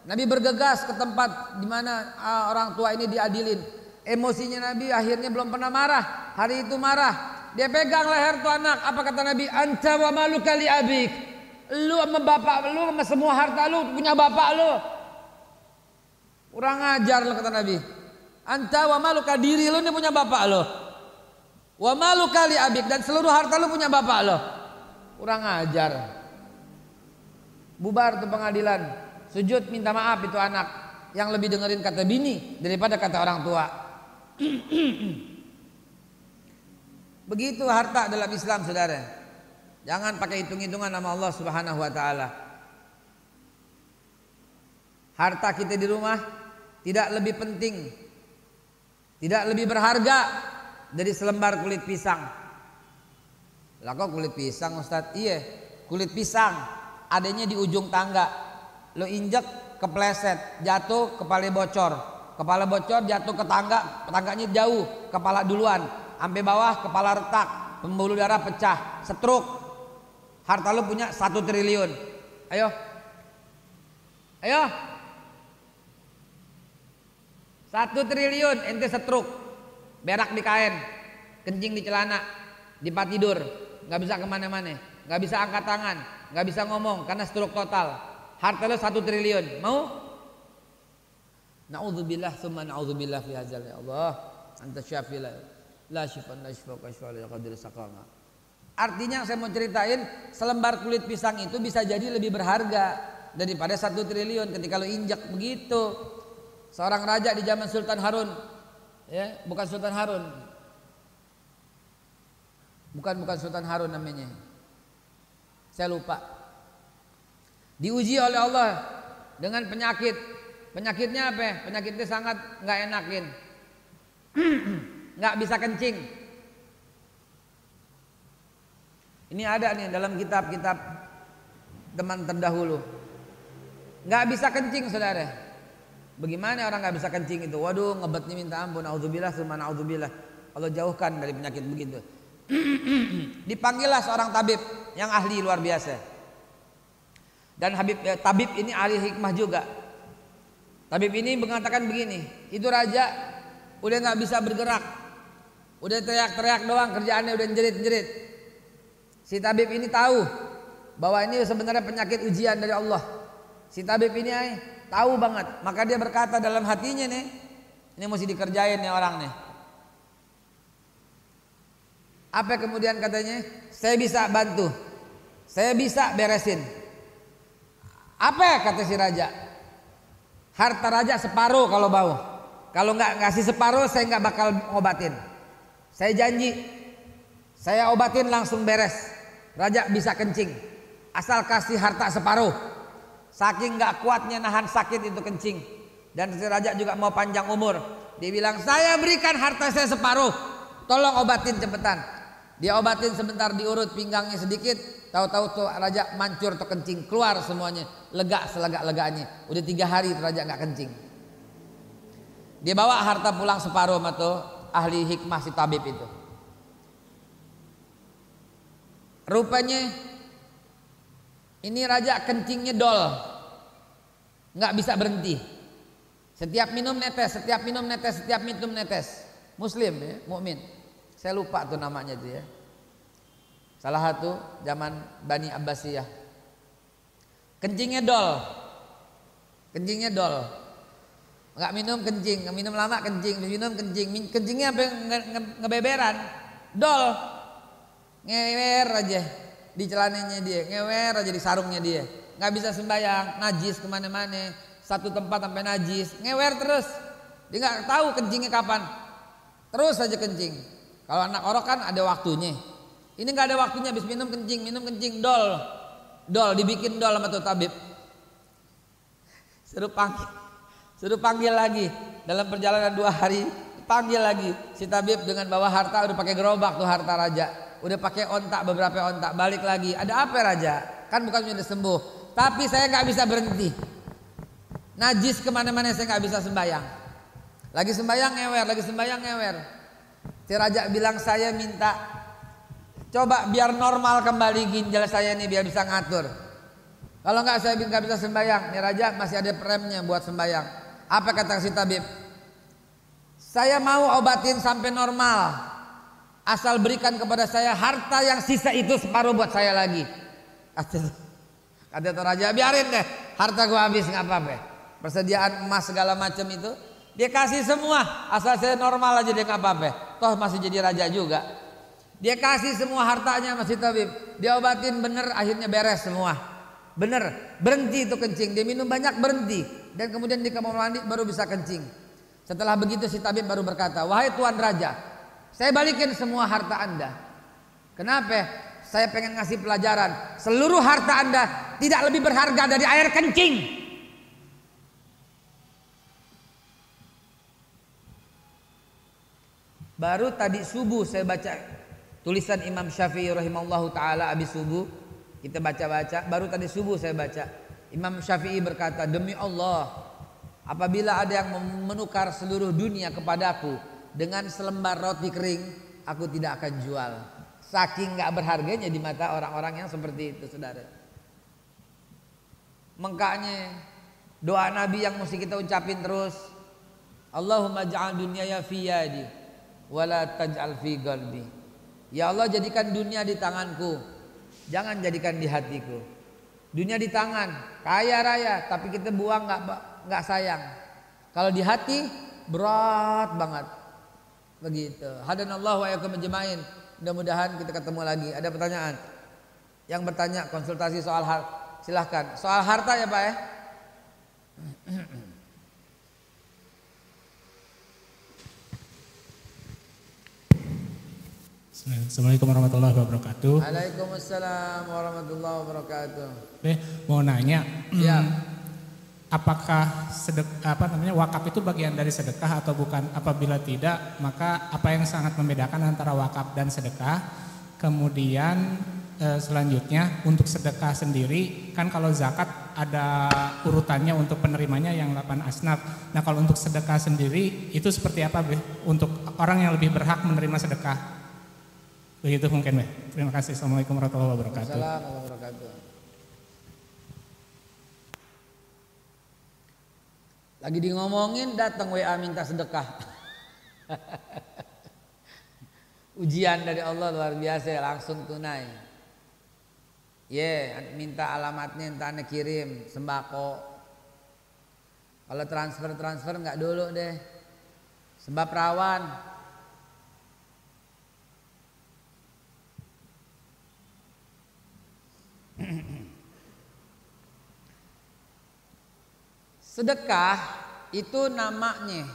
Nabi bergegas ke tempat di mana orang tua ini diadilin. Emosinya Nabi akhirnya belum pernah marah. Hari itu marah. Dia pegang leher tuh anak. Apa kata Nabi? Anta wa maluka li abik. Lu sama bapak lu sama semua harta lu punya bapak lu. Kurang ajar lo kata Nabi. Anta wa maluka, diri lu ini punya bapak lu. Wa maluka li abik, dan seluruh harta lu punya bapak lu. Kurang ajar. Bubar tuh pengadilan. Sujud minta maaf itu anak yang lebih dengerin kata bini daripada kata orang tua. Begitu harta dalam Islam, saudara. Jangan pakai hitung-hitungan nama Allah Subhanahu wa taala. Harta kita di rumah tidak lebih penting, tidak lebih berharga dari selembar kulit pisang. Lah kok kulit pisang, Ustaz? Iya, kulit pisang adanya di ujung tangga. Lo injek, kepleset, jatuh, kepala bocor. Kepala bocor jatuh ke tangga, tangganya jauh, kepala duluan. Sampai bawah kepala retak, pembuluh darah pecah, stroke. Harta lu punya 1 triliun. Ayo. 1 triliun ente stroke. Berak di kain, kencing di celana, di tempat tidur, nggak bisa kemana-mana, nggak bisa angkat tangan, nggak bisa ngomong karena stroke total. Harta lu 1 triliun. Mau? Na'udzubillah tsumma na'udzubillah fi hadzal, ya Allah. Anta syafi'il. La syifan la syifaka syifal qadir saqama. Artinya saya mau ceritain, selembar kulit pisang itu bisa jadi lebih berharga daripada 1 triliun ketika lo injak begitu. Seorang raja di zaman Sultan Harun, ya, bukan Sultan Harun. Bukan Sultan Harun namanya. Saya lupa. Diuji oleh Allah dengan penyakit. Penyakitnya apa? Penyakitnya sangat nggak enakin. Nggak bisa kencing. Ini ada nih dalam kitab-kitab teman terdahulu. Nggak bisa kencing, saudara. Bagaimana orang nggak bisa kencing itu? Waduh, ngebetnya minta ampun. Auzubillah tsumma naudzubillah. Allah jauhkan dari penyakit begitu. Dipanggillah seorang tabib yang ahli luar biasa. Dan tabib ini ahli hikmah juga. Tabib ini mengatakan begini, itu raja udah nggak bisa bergerak. Udah teriak-teriak doang, kerjaannya udah jerit-jerit. Si tabib ini tahu bahwa ini sebenarnya penyakit ujian dari Allah. Si tabib ini tahu banget, maka dia berkata dalam hatinya nih, ini mesti dikerjain nih orang nih. Apa kemudian katanya? Saya bisa bantu, saya bisa beresin. Apa kata si raja? Harta raja separuh kalau mau. Kalau nggak ngasih separuh, saya nggak bakal ngobatin. Saya janji, saya obatin langsung beres. Raja bisa kencing, asal kasih harta separuh. Saking nggak kuatnya nahan sakit itu kencing. Dan si raja juga mau panjang umur. Dia bilang, saya berikan harta saya separuh, tolong obatin cepetan. Dia obatin sebentar, diurut pinggangnya sedikit. Tahu-tahu tuh raja mancur tuh kencing, keluar semuanya, lega selega-leganya. Udah 3 hari tuh raja nggak kencing. Dia bawa harta pulang separuh sama tuh ahli hikmah si tabib itu. Rupanya ini raja kencingnya dol, nggak bisa berhenti. Setiap minum netes, setiap minum netes, setiap minum netes. Muslim ya, mukmin. Saya lupa tuh namanya tuh ya. Salah satu zaman Bani Abbasiyah. Kencingnya dol, kencingnya dol. Nggak minum kencing, nggak minum lama kencing, minum kencing, kencingnya sampai ngebeberan, dol, ngewer aja di celananya dia, ngewer aja di sarungnya dia, nggak bisa sembahyang, najis kemana-mana, satu tempat sampai najis, ngewer terus, dia nggak tahu kencingnya kapan, terus aja kencing. Kalau anak orok kan ada waktunya, ini nggak ada waktunya, habis minum kencing, dol, dibikin dol sama tuh tabib, suruh panggil lagi dalam perjalanan 2 hari, panggil lagi si tabib dengan bawa harta, udah pakai gerobak tuh harta raja, udah pakai ontak, beberapa ontak, balik lagi. Ada apa raja? Kan bukan sudah sembuh, tapi saya nggak bisa berhenti, najis kemana-mana, saya nggak bisa sembahyang. Lagi sembahyang ngewer, lagi sembahyang ngewer. Si raja bilang, saya minta coba biar normal kembali ginjal saya ini biar bisa ngatur. Kalau enggak saya nggak bisa sembahyang. Nih raja masih ada premnya buat sembahyang. Apa kata si tabib? Saya mau obatin sampai normal, asal berikan kepada saya harta yang sisa itu separuh buat saya lagi. Kata raja, biarin deh, harta gua habis nggak apa-apa. Persediaan emas segala macam itu dia kasih semua, asal saya normal aja dia nggak apa-apa. Toh masih jadi raja juga. Dia kasih semua hartanya masih tabib. Dia obatin bener, akhirnya beres semua. Bener, berhenti itu kencing. Dia minum banyak berhenti, dan kemudian di kamar mandi baru bisa kencing. Setelah begitu si tabib baru berkata, wahai tuan raja, saya balikin semua harta anda. Kenapa? Saya pengen ngasih pelajaran. Seluruh harta anda tidak lebih berharga dari air kencing. Baru tadi subuh saya baca tulisan Imam Syafi'i rahimahullahu taala habis subuh kita baca-baca. Baru tadi subuh saya baca Imam Syafi'i berkata, demi Allah, apabila ada yang menukar seluruh dunia kepadaku dengan selembar roti kering, aku tidak akan jual. Saking nggak berharganya di mata orang-orang yang seperti itu, saudara. Makanya doa Nabi yang mesti kita ucapin terus, Allahumma ja'al dunyaya fi yadi wala taj'al fi qalbi. Ya Allah, jadikan dunia di tanganku, jangan jadikan di hatiku. Dunia di tangan, kaya raya, tapi kita buang nggak sayang. Kalau di hati berat banget. Begitu. Hadanallahu wa iyyakum ajmain. Mudah-mudahan kita ketemu lagi. Ada pertanyaan? Yang bertanya konsultasi soal harta, silahkan. Soal harta ya Pak ya. Assalamualaikum warahmatullahi wabarakatuh. Waalaikumsalam warahmatullahi wabarakatuh. Mau nanya, ya. Apakah wakaf itu bagian dari sedekah atau bukan? Apabila tidak, maka apa yang sangat membedakan antara wakaf dan sedekah? Kemudian selanjutnya untuk sedekah sendiri, kan kalau zakat ada urutannya untuk penerimanya yang 8 asnaf. Nah kalau untuk sedekah sendiri itu seperti apa untuk orang yang lebih berhak menerima sedekah? Begitu mungkin Beh. Terima kasih. Assalamualaikum warahmatullahi wabarakatuh. Assalamualaikum warahmatullahi wabarakatuh. Lagi di ngomongin datang WA minta sedekah. Ujian dari Allah luar biasa, langsung tunai. Minta alamatnya, entah ane kirim sembako. Kalau transfer nggak dulu deh, sebab rawan. Sedekah itu namanya,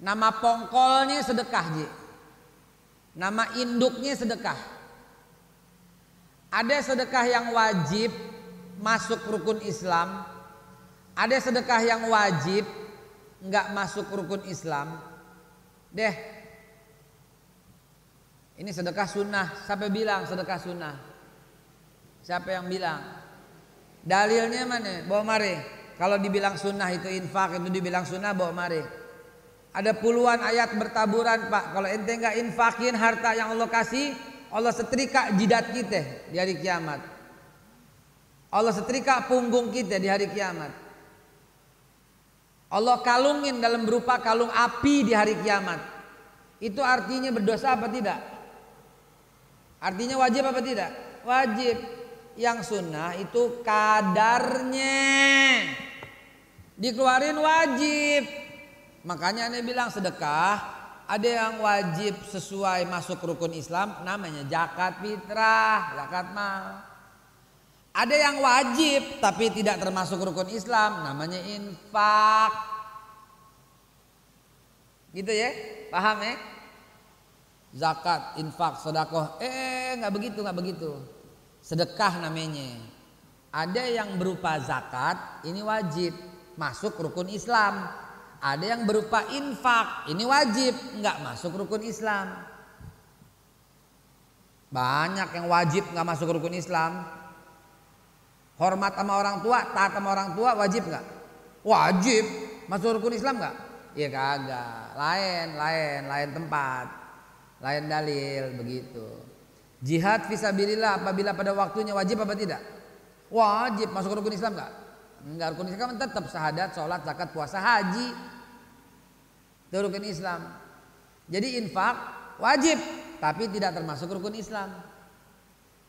nama pongkolnya sedekah Ji. Nama induknya sedekah. Ada sedekah yang wajib masuk rukun Islam, ada sedekah yang wajib nggak masuk rukun Islam. Ini sedekah sunnah. Siapa bilang sedekah sunnah? Siapa yang bilang? Dalilnya mana? Bawa mari. Kalau dibilang sunnah itu infak, itu dibilang sunnah, bawa mari. Ada puluhan ayat bertaburan Pak. Kalau ente nggak infakin harta yang Allah kasih, Allah setrika jidat kita di hari kiamat. Allah setrika punggung kita di hari kiamat. Allah kalungin dalam berupa kalung api di hari kiamat. Itu artinya berdosa apa tidak? Artinya wajib apa tidak? Wajib. Yang sunnah itu kadarnya dikeluarin wajib. Makanya Anda bilang sedekah ada yang wajib sesuai masuk rukun Islam, namanya zakat fitrah, zakat mal. Ada yang wajib tapi tidak termasuk rukun Islam, namanya infak. Gitu ya, paham ya? Zakat, infak, sedekah. Nggak begitu. Sedekah namanya. Ada yang berupa zakat, ini wajib masuk rukun Islam. Ada yang berupa infak, ini wajib nggak masuk rukun Islam. Banyak yang wajib nggak masuk rukun Islam. Hormat sama orang tua, taat sama orang tua, wajib nggak? Wajib. Masuk rukun Islam nggak? Iya kagak, lain tempat, lain dalil begitu. Jihad fisabilillah apabila pada waktunya wajib apa tidak? Wajib. Masuk rukun Islam enggak? Enggak, rukun Islam tetap syahadat, sholat, zakat, puasa, haji. Itu rukun Islam. Jadi infak wajib, tapi tidak termasuk rukun Islam.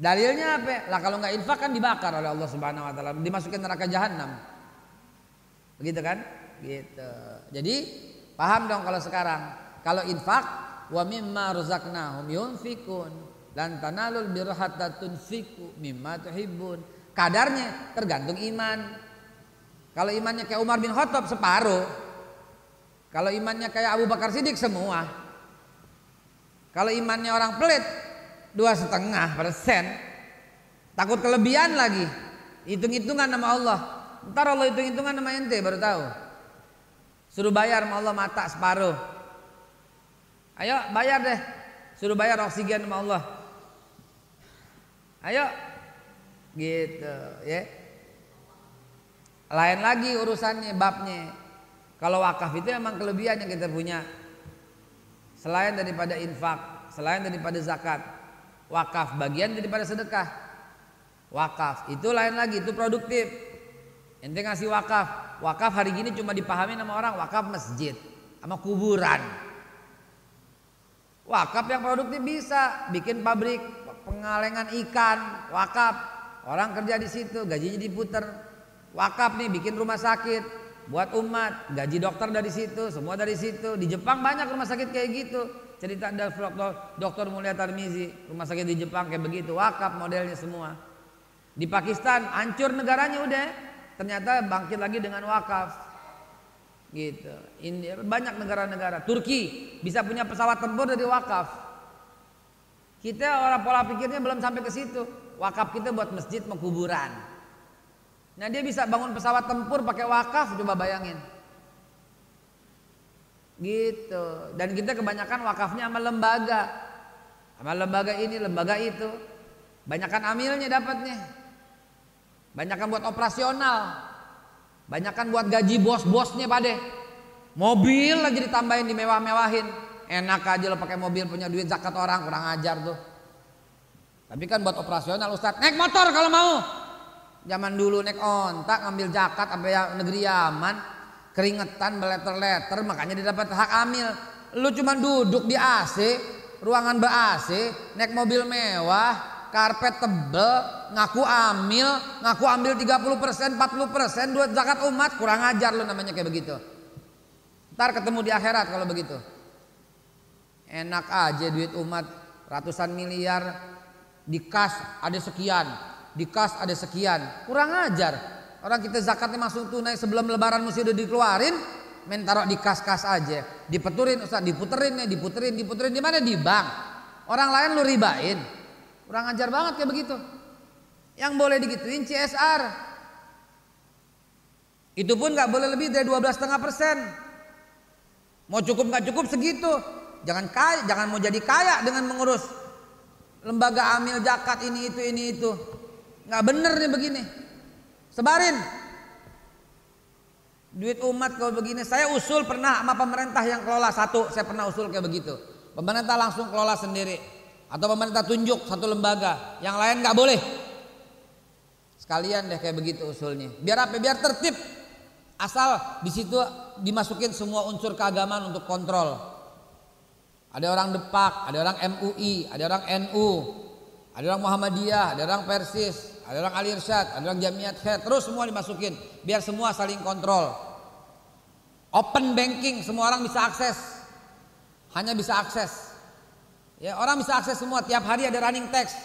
Dalilnya apa? Lah kalau enggak infak kan dibakar oleh Allah Subhanahu wa taala, dimasukin neraka jahanam. Begitu kan? Gitu. Jadi paham dong kalau sekarang. Kalau infak wa mimma razaqnahum yunfikun lan tanalul birra hatta tunfiqu mimma tuhibbun. Kadarnya tergantung iman. Kalau imannya kayak Umar bin Khattab separuh. Kalau imannya kayak Abu Bakar Siddiq semua. Kalau imannya orang pelit 2,5%. Takut kelebihan lagi. Hitung-hitungan nama Allah. Ntar Allah hitung-hitungan nama ente baru tahu. Suruh bayar sama Allah mata separuh. Ayo bayar deh. Suruh bayar oksigen sama Allah. Ayo. Gitu ya. Lain lagi urusannya babnya. Kalau wakaf itu emang kelebihan yang kita punya. Selain daripada infak, selain daripada zakat, wakaf bagian daripada sedekah. Wakaf itu lain lagi, itu produktif. Ente ngasih wakaf. Wakaf hari gini cuma dipahami sama orang wakaf masjid sama kuburan. Wakaf yang produktif bisa bikin pabrik pengalengan ikan, wakaf. Orang kerja di situ, gajinya diputer. Wakaf nih bikin rumah sakit buat umat, gaji dokter dari situ, semua dari situ. Di Jepang banyak rumah sakit kayak gitu. Cerita ada Dr. Mulia Tarmizi, rumah sakit di Jepang kayak begitu, wakaf modelnya semua. Di Pakistan hancur negaranya udah. Ternyata bangkit lagi dengan wakaf, gitu. Ini banyak negara-negara. Turki bisa punya pesawat tempur dari wakaf. Kita orang pola pikirnya belum sampai ke situ. Wakaf kita buat masjid, mau kuburan. Nah dia bisa bangun pesawat tempur pakai wakaf, coba bayangin. Gitu. Dan kita kebanyakan wakafnya sama lembaga ini, lembaga itu. Banyakan amilnya dapatnya. Banyakan buat operasional, banyakan buat gaji bos-bosnya pade. Mobil lagi ditambahin, dimewah-mewahin. Enak aja lo pakai mobil punya duit zakat orang, kurang ajar tuh. Tapi kan buat operasional Ustadz, naik motor kalau mau. Zaman dulu naik ontak ngambil zakat sampai negeri Yaman, keringetan beleter-leter, makanya dia dapat hak amil. Lu cuma duduk di AC, ruangan ber-AC, naik mobil mewah, karpet tebel, ngaku ambil 30%, 40% duit zakat umat, kurang ajar lu namanya kayak begitu. Ntar ketemu di akhirat kalau begitu. Enak aja duit umat ratusan miliar, di kas ada sekian, di kas ada sekian, kurang ajar. Orang kita zakatnya masuk tunai sebelum lebaran mesti udah dikeluarin, main taruh di kas-kas aja, dipeturin Ustaz, diputerin di mana? Di bank. Orang lain lu ribain. Kurang ajar banget kayak begitu. Yang boleh digituin CSR. Itu pun nggak boleh lebih dari 12,5%. Mau cukup nggak cukup segitu. Jangan mau jadi kaya dengan mengurus lembaga amil zakat ini itu. Nggak bener nih begini. Sebarin. Duit umat kalau begini. Saya usul pernah sama pemerintah yang kelola satu. Saya pernah usul kayak begitu. Pemerintah langsung kelola sendiri. Atau pemerintah tunjuk satu lembaga, yang lain nggak boleh. Sekalian deh kayak begitu usulnya. Biar apa? Biar tertib. Asal di situ dimasukin semua unsur keagamaan untuk kontrol. Ada orang Depak, ada orang MUI, ada orang NU, ada orang Muhammadiyah, ada orang Persis, ada orang Al Irsyad, ada orang Jamiat Khair, terus semua dimasukin. Biar semua saling kontrol. Open banking, semua orang bisa akses. Hanya bisa akses. Ya, orang bisa akses semua, tiap hari ada running text.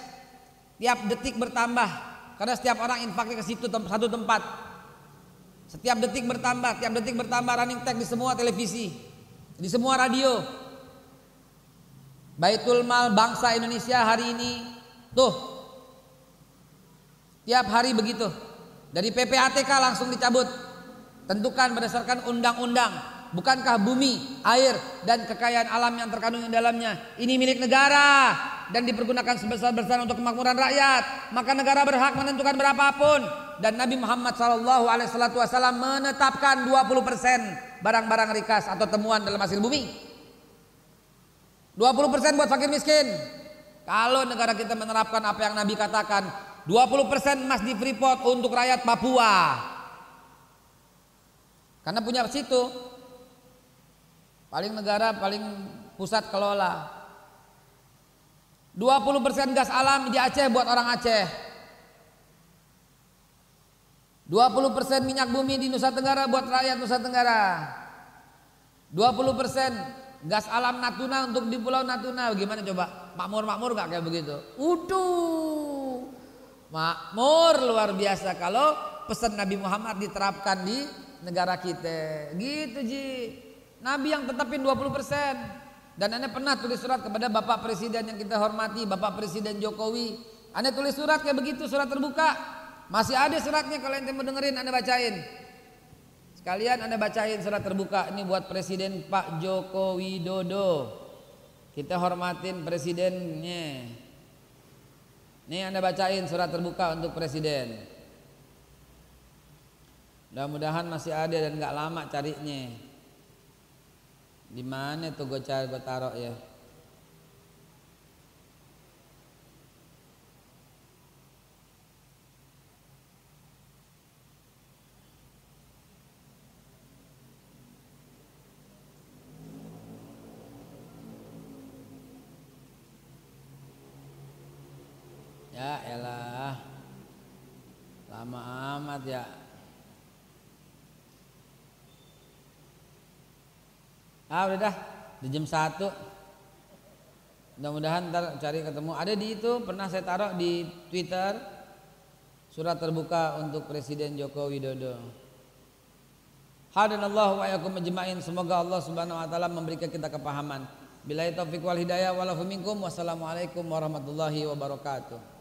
Tiap detik bertambah. Karena setiap orang infaknya ke situ satu tempat. Setiap detik bertambah running text di semua televisi, di semua radio. Baitul Mal Bangsa Indonesia hari ini tuh. Tiap hari begitu. Dari PPATK langsung dicabut. Tentukan berdasarkan undang-undang. Bukankah bumi, air, dan kekayaan alam yang terkandung di dalamnya ini milik negara dan dipergunakan sebesar-besar untuk kemakmuran rakyat? Maka negara berhak menentukan berapapun dan Nabi Muhammad SAW menetapkan 20% barang-barang rikas atau temuan dalam hasil bumi. 20% buat fakir miskin. Kalau negara kita menerapkan apa yang Nabi katakan, 20% emas di Freeport untuk rakyat Papua. Karena punya situ. Paling negara, paling pusat kelola. 20% gas alam di Aceh buat orang Aceh. 20% minyak bumi di Nusa Tenggara buat rakyat Nusa Tenggara. 20% gas alam Natuna untuk di Pulau Natuna. Gimana coba? Makmur gak kayak begitu? Uduh, makmur luar biasa kalau pesan Nabi Muhammad diterapkan di negara kita. Gitu Ji. Nabi yang tetapin 20%. Dan Anda pernah tulis surat kepada Bapak Presiden yang kita hormati, Bapak Presiden Jokowi. Anda tulis surat kayak begitu, surat terbuka. Masih ada suratnya, kalau ente mau dengerin Anda bacain. Sekalian Anda bacain surat terbuka. Ini buat Presiden Pak Joko Widodo. Kita hormatin presidennya. Nih Anda bacain surat terbuka untuk presiden. Mudah-mudahan masih ada dan gak lama carinya. Di mana tuh gue taruh ya? Ya elah, lama amat ya. Udah dah, di jam 1. Mudah-mudahan ntar cari ketemu. Ada di itu, pernah saya taruh di Twitter. Surat terbuka untuk Presiden Joko Widodo. Hadanallahu wa iyyakum ajma'in. Semoga Allah Subhanahu wa taala memberikan kita kepahaman. Billahi taufiq wal hidayah wal afu minkum. Wassalamualaikum warahmatullahi wabarakatuh.